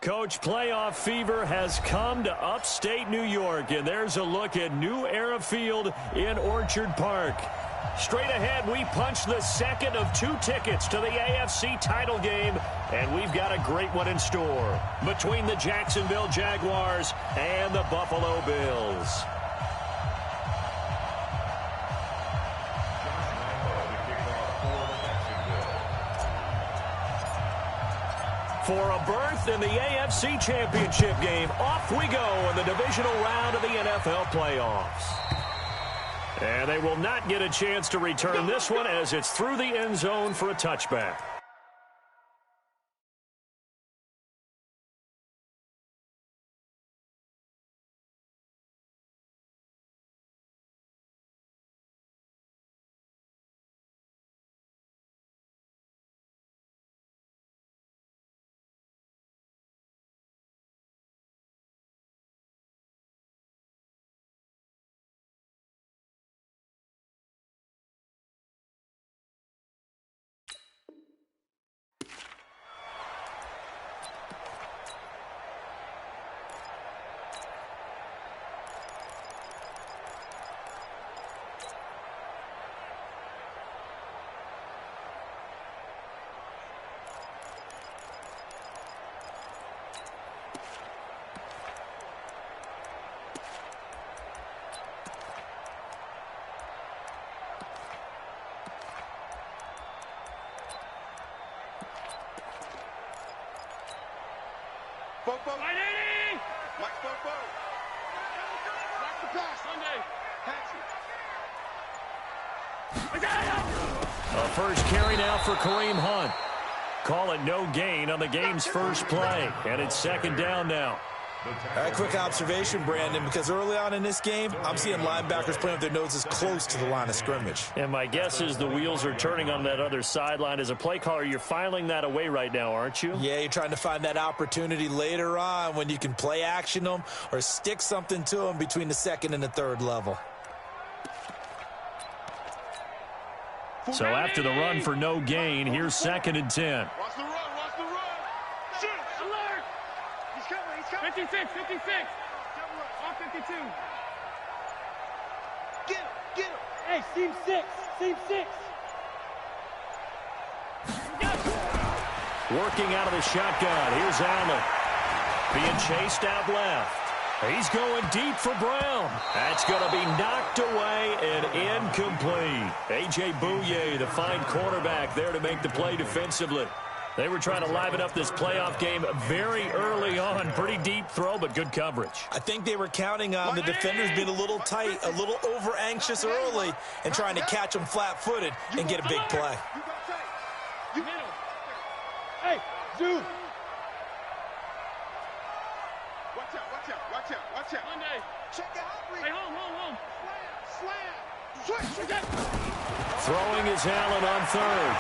Coach, playoff fever has come to upstate New York, and there's a look at New Era Field in Orchard Park. Straight ahead, we punch the second of 2 tickets to the AFC title game, and we've got a great one in store between the Jacksonville Jaguars and the Buffalo Bills. For a berth in the AFC Championship game, off we go in the divisional round of the NFL playoffs. And they will not get a chance to return this one as it's through the end zone for a touchback. A first carry now for Kareem Hunt. Call it no gain on the game's first play, and it's second down now. All right, quick observation, Brandon, because early on in this game, I'm seeing linebackers playing with their noses close to the line of scrimmage. And my guess is the wheels are turning on that other sideline. As a play caller, you're filing that away right now, aren't you? Yeah, you're trying to find that opportunity later on when you can play action them or stick something to them between the second and the third level. So after the run for no gain, here's second and 10. Watch the run, watch the run. Shoot, alert. He's coming, 56, 56. On 52. Get him. Hey, seam 6, seam 6. Working out of the shotgun. Here's Allen. Being chased out left. He's going deep for Brown. That's going to be knocked away and incomplete. A.J. Bouye, the fine cornerback, there to make the play defensively. They were trying to liven up this playoff game very early on. Pretty deep throw, but good coverage. I think they were counting on the defenders being a little tight, a little over-anxious early, and trying to catch them flat-footed and get a big play. Hey, Jude. Watch out. Monday. Check out. Hey, home. Slam. Switch. Throwing is Allen on third.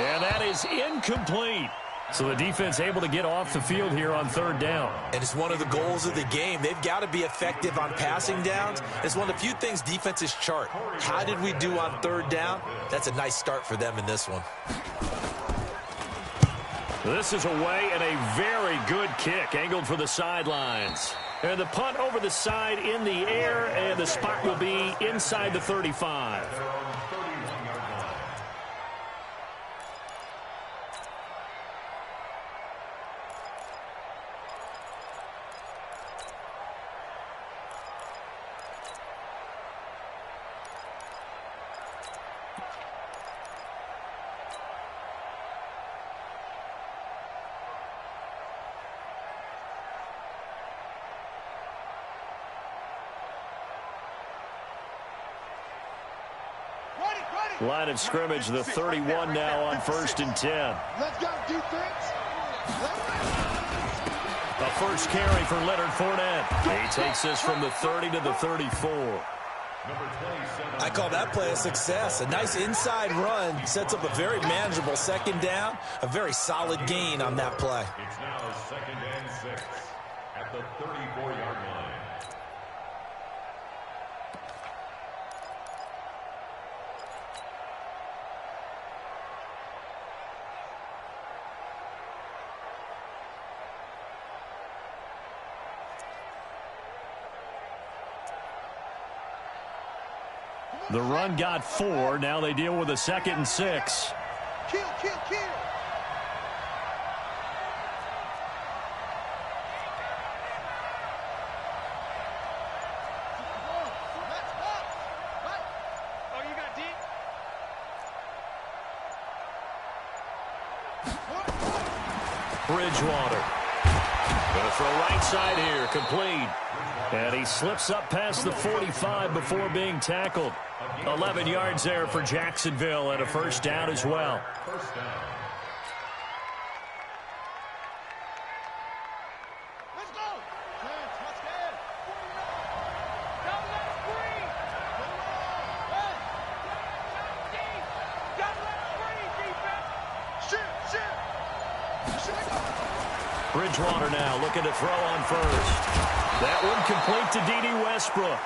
And that is incomplete. So the defense able to get off the field here on third down. And it's one of the goals of the game. They've got to be effective on passing downs. It's one of the few things defenses chart. How did we do on third down? That's a nice start for them in this one. This is away and a very good kick, angled for the sidelines. And the punt over the side in the air, and the spot will be inside the 35. Line of scrimmage, the 31 now on 1st and 10. Let's go, defense. A first carry for Leonard Fournette. He takes this from the 30 to the 34. I call that play a success. A nice inside run sets up a very manageable second down. A very solid gain on that play. It's now 2nd and 6 at the 34-yard line. The run got 4. Now they deal with a 2nd and 6. Kill, kill, kill. Oh, you got deep? Bridgewater. Gonna throw right side here. Complete. And he slips up past the 45 before being tackled. 11 yards there for Jacksonville and a first down as well. First down. Let's go. Let's get. Don't let it breathe. Don't let it breathe, defense. Shoot. Bridgewater now looking to throw on first. That one complete to D.D. Westbrook.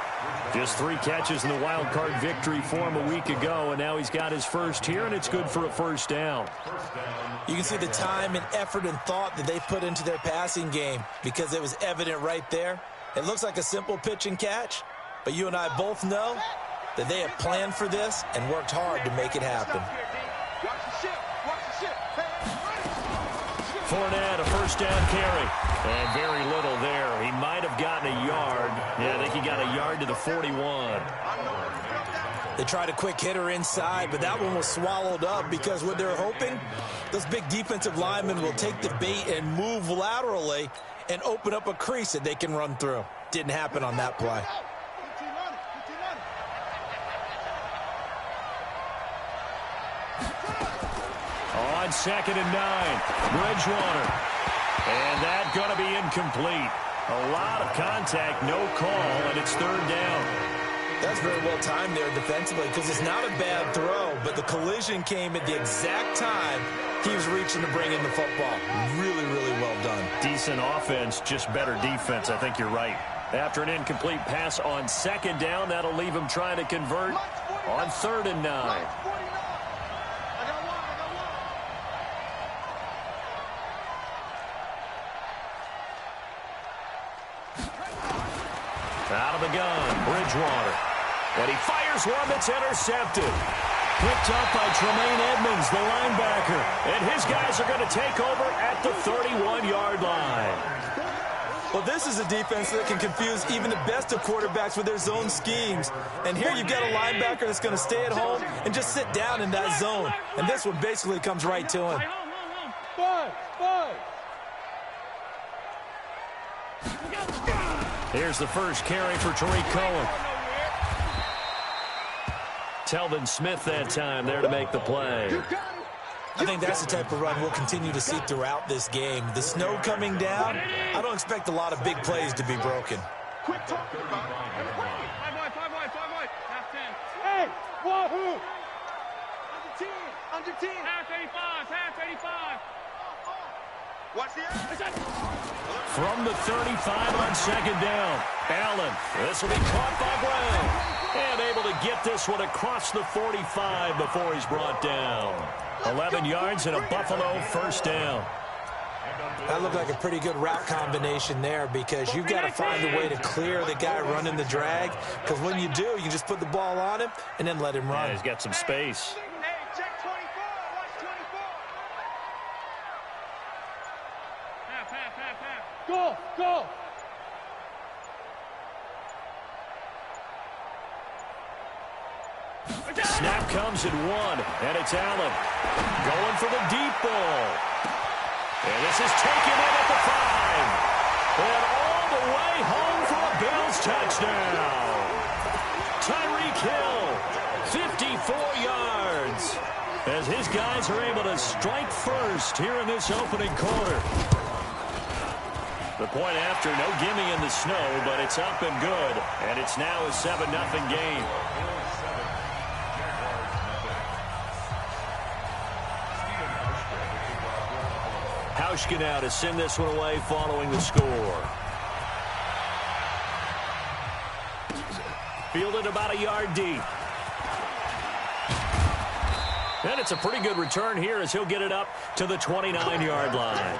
Just 3 catches in the wild card victory for him a week ago, and now he's got his first here, and it's good for a first down. You can see the time and effort and thought that they put into their passing game because it was evident right there. It looks like a simple pitch and catch, but you and I both know that they have planned for this and worked hard to make it happen. Watch the ship. Watch the ship. Fournette, a first down carry. And very little there. He might have gotten a yard. Yeah, I think he got a yard to the 41. They tried a quick hitter inside, but that one was swallowed up because what they're hoping, those big defensive linemen will take the bait and move laterally and open up a crease that they can run through. Didn't happen on that play. On 2nd and 9, Bridgewater. And that's going to be incomplete. A lot of contact, no call, and it's 3rd down. That's very well timed there defensively because it's not a bad throw, but the collision came at the exact time he was reaching to bring in the football. Really, really well done. Decent offense, just better defense. I think you're right. After an incomplete pass on 2nd down, that'll leave him trying to convert on 3rd and 9. Out of the gun, Bridgewater. And he fires one that's intercepted. Picked up by Tremaine Edmonds, the linebacker. And his guys are going to take over at the 31-yard line. Well, this is a defense that can confuse even the best of quarterbacks with their zone schemes. And here you've got a linebacker that's going to stay at home and just sit down in that zone. And this one basically comes right to him. Five. Here's the first carry for Tariq Cohen. Telvin Smith that time there to make the play. I think that's the type of run we'll continue to see throughout this game. The snow coming down, I don't expect a lot of big plays to be broken. Quit talking about it. 5 wide. Half 10. Hey, wahoo! Under 10. Half 85. Watch the edge. From the 35 on 2nd down. Allen, this will be caught by Brown. And able to get this one across the 45 before he's brought down. 11 yards and a Buffalo first down. That looked like a pretty good route combination there because you've got to find a way to clear the guy running the drag. Because when you do, you just put the ball on him and then let him run. Yeah, he's got some space. Hey, check 24. Watch 24. Half. Go! Snap comes at 1, and it's Allen. Going for the deep ball. And this is taken in at the 5. And all the way home for a Bills touchdown. Tyreek Hill, 54 yards. As his guys are able to strike first here in this opening quarter. The point after, no gimme in the snow, but it's up and good. And it's now a 7-0 game. Hauschka now to send this one away following the score. Fielded about a yard deep. And it's a pretty good return here as he'll get it up to the 29-yard line.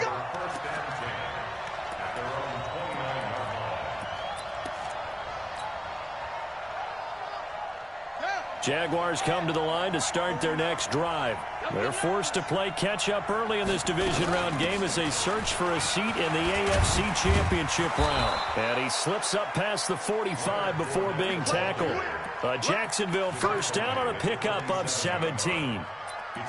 Jaguars come to the line to start their next drive. They're forced to play catch-up early in this division round game as they search for a seat in the AFC Championship round. And he slips up past the 45 before being tackled. A Jacksonville first down on a pickup of 17.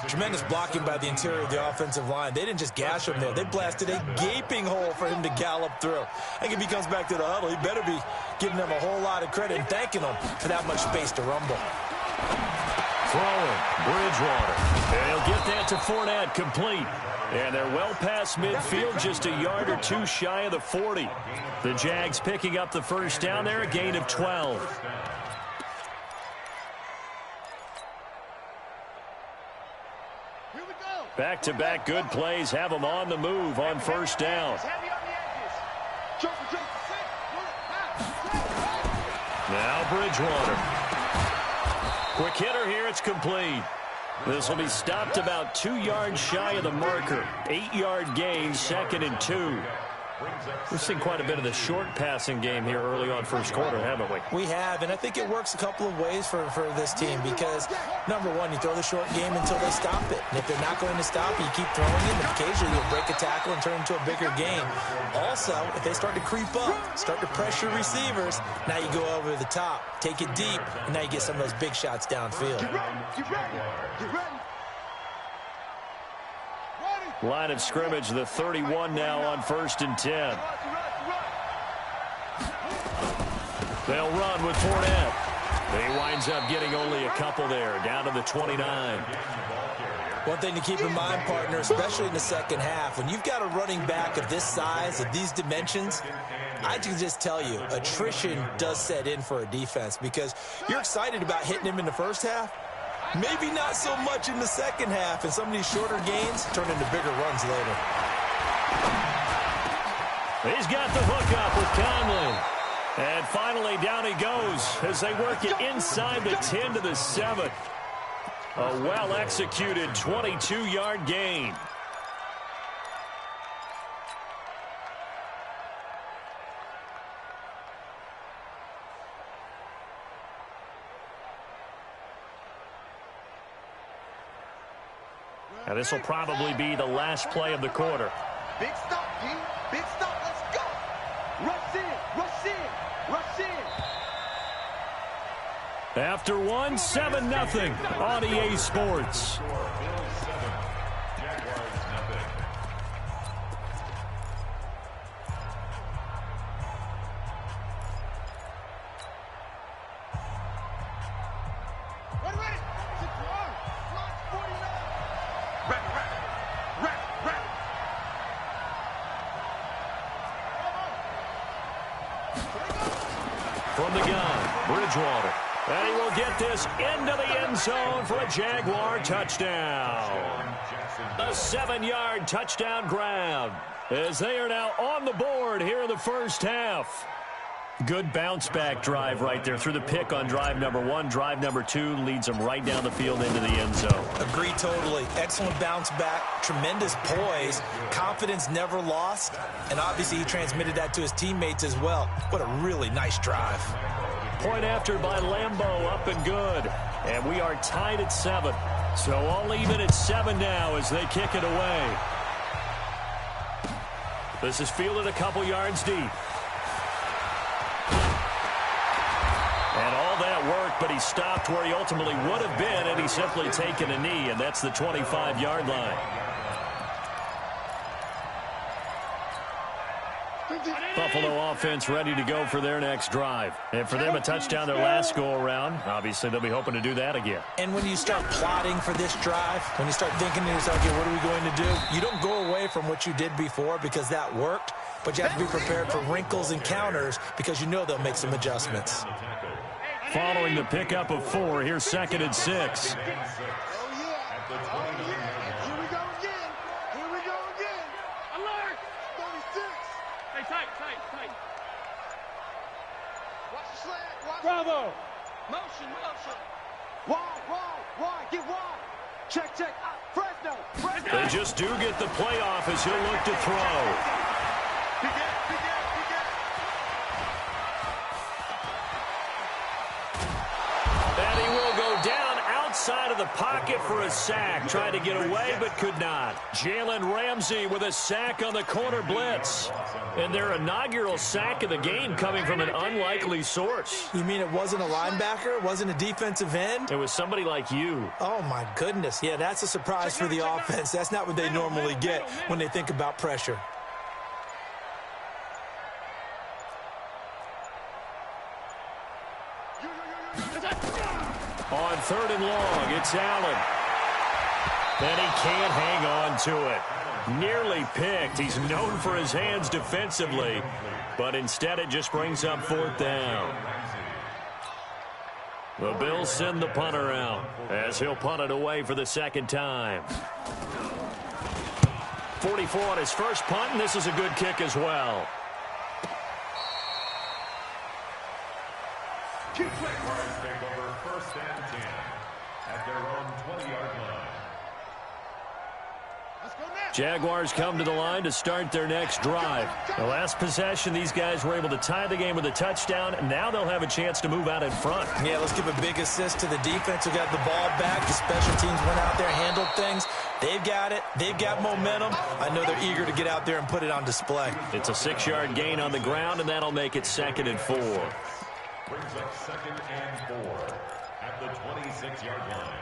Tremendous blocking by the interior of the offensive line. They didn't just gash him there. They blasted a gaping hole for him to gallop through. I think if he comes back to the huddle, he better be giving them a whole lot of credit and thanking them for that much space to rumble. Throwing, Bridgewater. And he'll get that to Fournette, complete. And they're well past midfield, just a yard or two shy of the 40. The Jags picking up the first down there, a gain of 12. Back-to-back good plays have them on the move on first down. Now Bridgewater. Quick hitter here, it's complete. This will be stopped about 2 yards shy of the marker. 8-yard gain, 2nd and 2. We've seen quite a bit of the short passing game here early on first quarter, haven't we? We have, and I think it works a couple of ways for this team because, number one, you throw the short game until they stop it. And if they're not going to stop it, you keep throwing it, and occasionally you'll break a tackle and turn it into a bigger game. Also, if they start to creep up, start to pressure receivers, now you go over the top, take it deep, and now you get some of those big shots downfield. Get ready. Line of scrimmage, the 31 now on 1st and 10. They'll run with Fournette. He winds up getting only a couple there, down to the 29. One thing to keep in mind, partner, especially in the second half, when you've got a running back of this size, of these dimensions, I can just tell you, attrition does set in for a defense because you're excited about hitting him in the first half. Maybe not so much in the second half, and some of these shorter gains turn into bigger runs later. He's got the hook up with Conley. And finally down he goes as they work it inside the 10 to the 7. A well-executed 22-yard gain. Now this will probably be the last play of the quarter. Big stop, G. Big stop. Let's go. Rush in. Rush in. Rush in. After one, 7-0 on EA Sports. From the gun, Bridgewater. And he will get this into the end zone for a Jaguar touchdown. A 7-yard touchdown grab as they are now on the board here in the first half. Good bounce-back drive right there through the pick on drive number 1. Drive number 2 leads them right down the field into the end zone. Agreed totally. Excellent bounce back, tremendous poise, confidence never lost, and obviously he transmitted that to his teammates as well. What a really nice drive. Point after by Lambeau, up and good. And we are tied at 7. So all even at 7 now as they kick it away. This is fielded a couple yards deep. And all that work, but he stopped where he ultimately would have been, and he's simply taken a knee, and that's the 25-yard line. Buffalo offense ready to go for their next drive. And for them, a touchdown their last go-around. Obviously, they'll be hoping to do that again. And when you start plotting for this drive, when you start thinking to yourself, okay, what are we going to do? You don't go away from what you did before because that worked, but you have to be prepared for wrinkles and counters because you know they'll make some adjustments. Following the pickup of 4, here's 2nd and 6. Bravo! Motion. Wide. Get wide. Check. Fresno. They just do get the playoff as he'll look to throw. And he will go the pocket for a sack. Tried to get away, but could not. Jalen Ramsey with a sack on the corner blitz. And their inaugural sack of the game coming from an unlikely source. You mean it wasn't a linebacker? It wasn't a defensive end? It was somebody like you. Oh, my goodness. Yeah, that's a surprise for the offense. That's not what they normally get when they think about pressure. On 3rd and long, it's Allen. And he can't hang on to it. Nearly picked. He's known for his hands defensively, but instead it just brings up 4th down. The Bills send the punter out as he'll punt it away for the 2nd time. 44 on his first punt, and this is a good kick as well. Jaguars take over 1st and 10 at their own 20-yard line. Let's go next. Jaguars come to the line to start their next drive. The last possession, these guys were able to tie the game with a touchdown. Now they'll have a chance to move out in front. Yeah, let's give a big assist to the defense who got the ball back. The special teams went out there, handled things. They've got it. They've got momentum. I know they're eager to get out there and put it on display. It's a 6-yard gain on the ground, and that'll make it 2nd and 4. Brings up 2nd and 4 at the 26-yard line.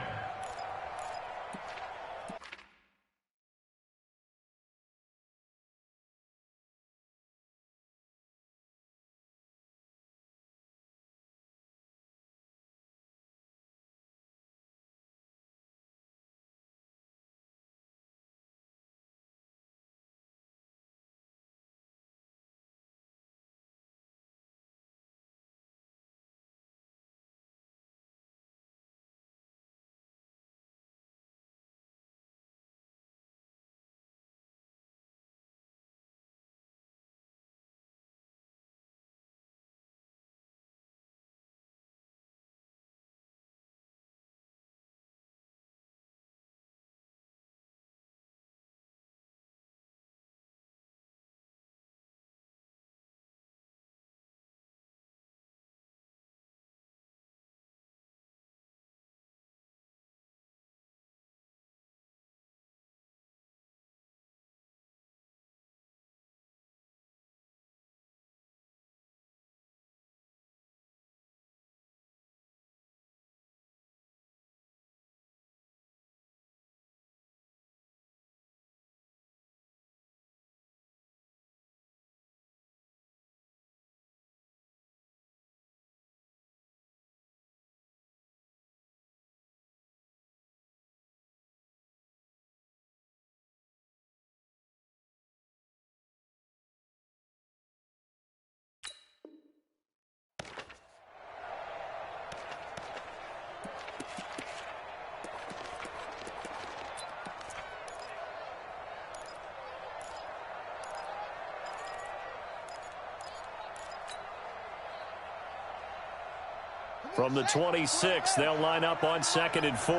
From the 26, they'll line up on 2nd and 4.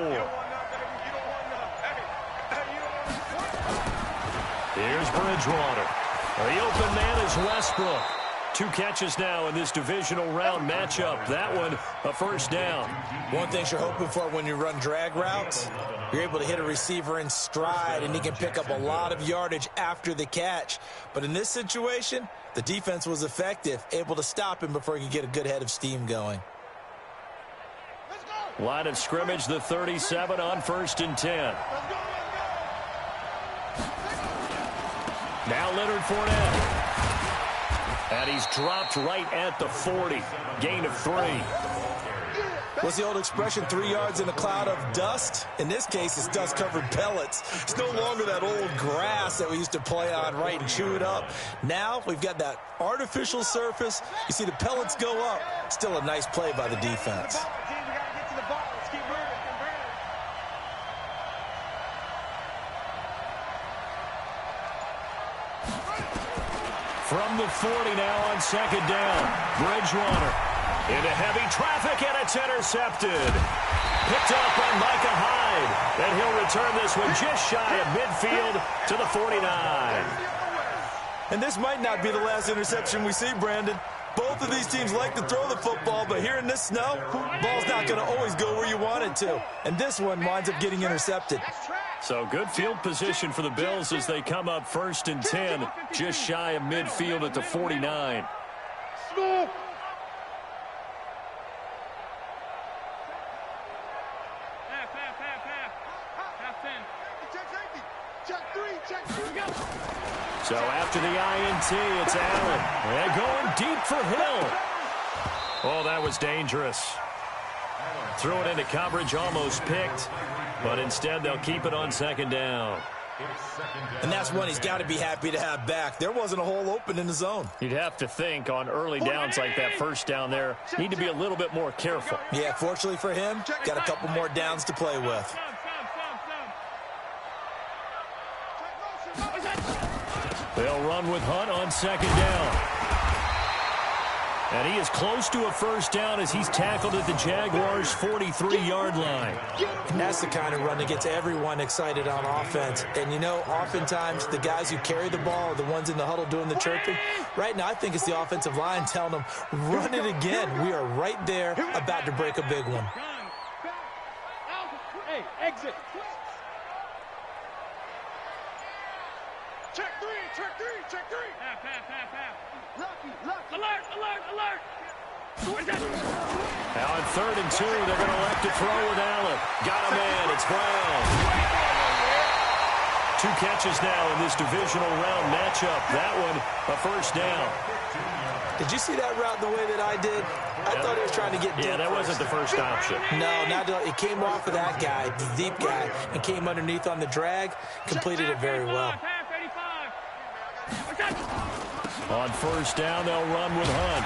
Here's Bridgewater. The open man is Westbrook. 2 catches now in this divisional round matchup. That one, a 1st down. One thing you're hoping for when you run drag routes, you're able to hit a receiver in stride, and he can pick up a lot of yardage after the catch. But in this situation, the defense was effective, able to stop him before he could get a good head of steam going. Line of scrimmage, the 37 on 1st and 10. Now Leonard Fournette. And he's dropped right at the 40. Gain of 3. What's the old expression, 3 yards in a cloud of dust? In this case, it's dust-covered pellets. It's no longer that old grass that we used to play on, right, and chew it up. Now we've got that artificial surface. You see the pellets go up. Still a nice play by the defense. From the 40 now on 2nd down. Bridgewater into heavy traffic, and it's intercepted. Picked up by Micah Hyde. And he'll return this one just shy of midfield to the 49. And this might not be the last interception we see, Brandon. Both of these teams like to throw the football, but here in this snow, ball's not going to always go where you want it to. And this one winds up getting intercepted. So good field position for the Bills as they come up 1st and 10, just shy of midfield at the 49. Smoke. So after the INT, it's Allen. And going deep for Hill. Oh, that was dangerous. Threw it into coverage, almost picked. But instead, they'll keep it on 2nd down. And that's one he's got to be happy to have back. There wasn't a hole open in the zone. You'd have to think on early downs like that 1st down there, need to be a little bit more careful. Yeah, fortunately for him, got a couple more downs to play with. They'll run with Hunt on 2nd down. And he is close to a 1st down as he's tackled at the Jaguars' 43-yard line. And that's the kind of run that gets everyone excited on offense. And, you know, oftentimes the guys who carry the ball are the ones in the huddle doing the chirping. Right now, I think it's the offensive line telling them, run it again. We are right there about to break a big one. Hey, exit. Check three. Lucky. Alert. Now on 3rd and 2, they're going to elect to throw with Allen. Got a man. It's Brown. 2 catches now in this divisional round matchup. That one, a 1st down. Did you see that route the way that I did? I thought he was trying to get deep. Yeah, that wasn't the first option. No, not at all. It came off of that guy, the deep guy, and came underneath on the drag. Completed it very well. On 1st down, they'll run with Hunt.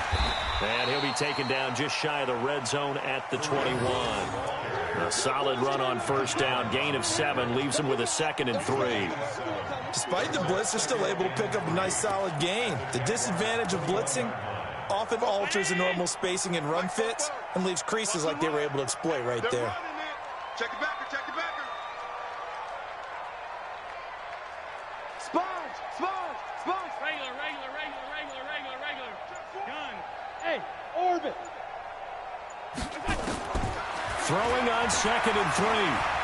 And he'll be taken down just shy of the red zone at the 21. A solid run on 1st down. Gain of 7 leaves him with a 2nd and 3. Despite the blitz, they're still able to pick up a nice solid gain. The disadvantage of blitzing often alters the normal spacing and run fits and leaves creases like they were able to exploit right there. Check the backer. Regular. Gun. Hey, orbit. Throwing on 2nd and 3.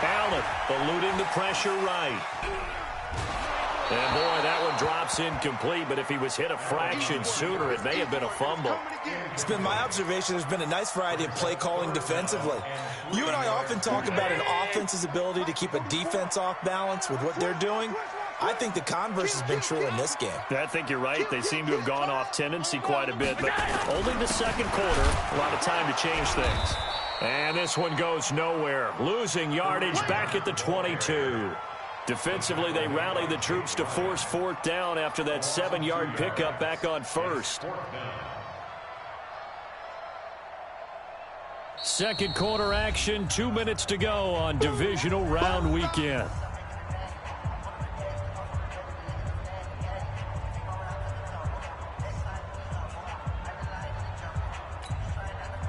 Allen eluding the pressure right. And boy, that one drops incomplete, but if he was hit a fraction sooner, it may have been a fumble. It's been my observation there's been a nice variety of play calling defensively. You and I often talk about an offense's ability to keep a defense off balance with what they're doing. I think the converse has been true in this game. I think you're right. They seem to have gone off tendency quite a bit, but only the 2nd quarter, a lot of time to change things. And this one goes nowhere. Losing yardage back at the 22. Defensively, they rally the troops to force 4th down after that 7-yard pickup back on 1st. 2nd quarter action, 2 minutes to go on divisional round weekend.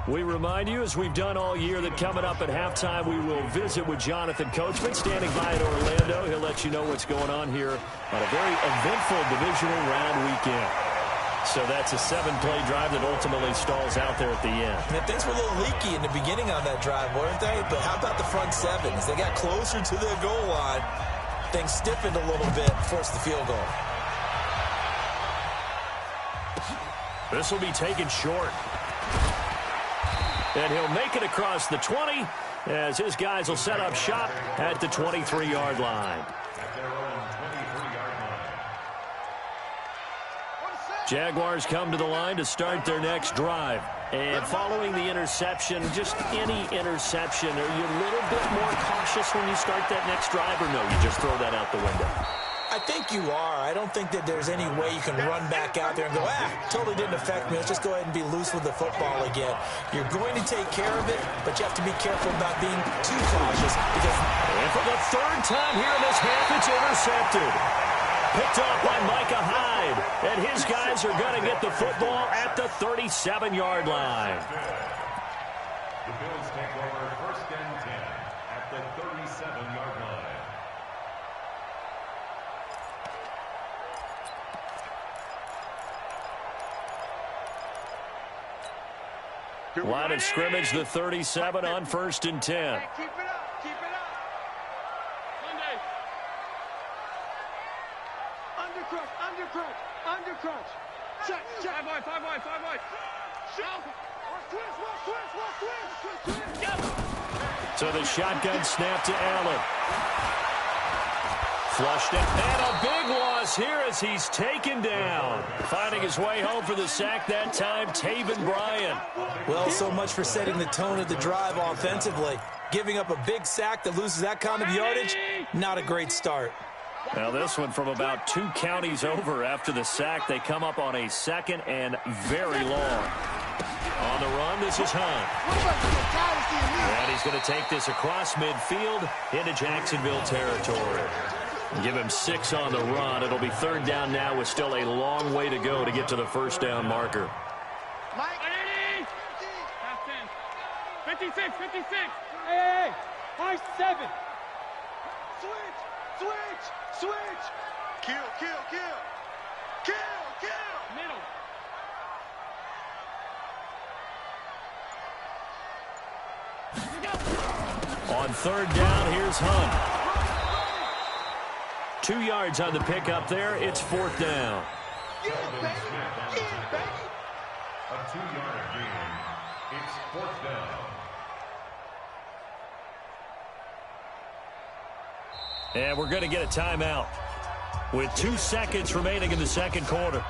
We remind you, as we've done all year, that coming up at halftime, we will visit with Jonathan Coachman, standing by in Orlando. He'll let you know what's going on here on a very eventful divisional round weekend. So that's a 7-play drive that ultimately stalls out there at the end. And things were a little leaky in the beginning on that drive, weren't they? But how about the front 7? As they got closer to their goal line, things stiffened a little bit, forced the field goal. This will be taken short. And he'll make it across the 20 as his guys will set up shop at the 23-yard line. Jaguars come to the line to start their next drive. And following the interception, just any interception, are you a little bit more cautious when you start that next drive, or no, you just throw that out the window? I think you are. I don't think that there's any way you can run back out there and go, totally didn't affect me. Let's just go ahead and be loose with the football again. You're going to take care of it, but you have to be careful about being too cautious. And for the 3rd time here in this half, it's intercepted. Picked off by Micah Hyde. And his guys are going to get the football at the 37-yard line. The Bills take over 1st and 10 at the 37-yard line. Line of scrimmage, the 37 on 1st and 10. Hey, keep it up. Keep it up. Sunday. Undercrunch. Undercrunch. Check. 5 wide. Shoot. Twist. So the shotgun snap to Allen. Flushed it, and a big loss here as he's taken down. Finding his way home for the sack that time, Taven Bryan. Well, so much for setting the tone of the drive offensively. Giving up a big sack that loses that kind of yardage, not a great start. Now this one from about 2 counties over after the sack. They come up on a 2nd and very long. On the run, this is Hunt. And he's going to take this across midfield into Jacksonville territory. Give him 6 on the run. It'll be 3rd down now with still a long way to go to get to the 1st down marker. Mike. Half 10. 56. Hey, high 7. Switch. Kill. Middle. On 3rd down, here's Hunt. 2 yards on the pickup there. It's 4th down. Get it, baby. A 2-yard gain. It's 4th down. And we're going to get a timeout with 2 seconds remaining in the 2nd quarter.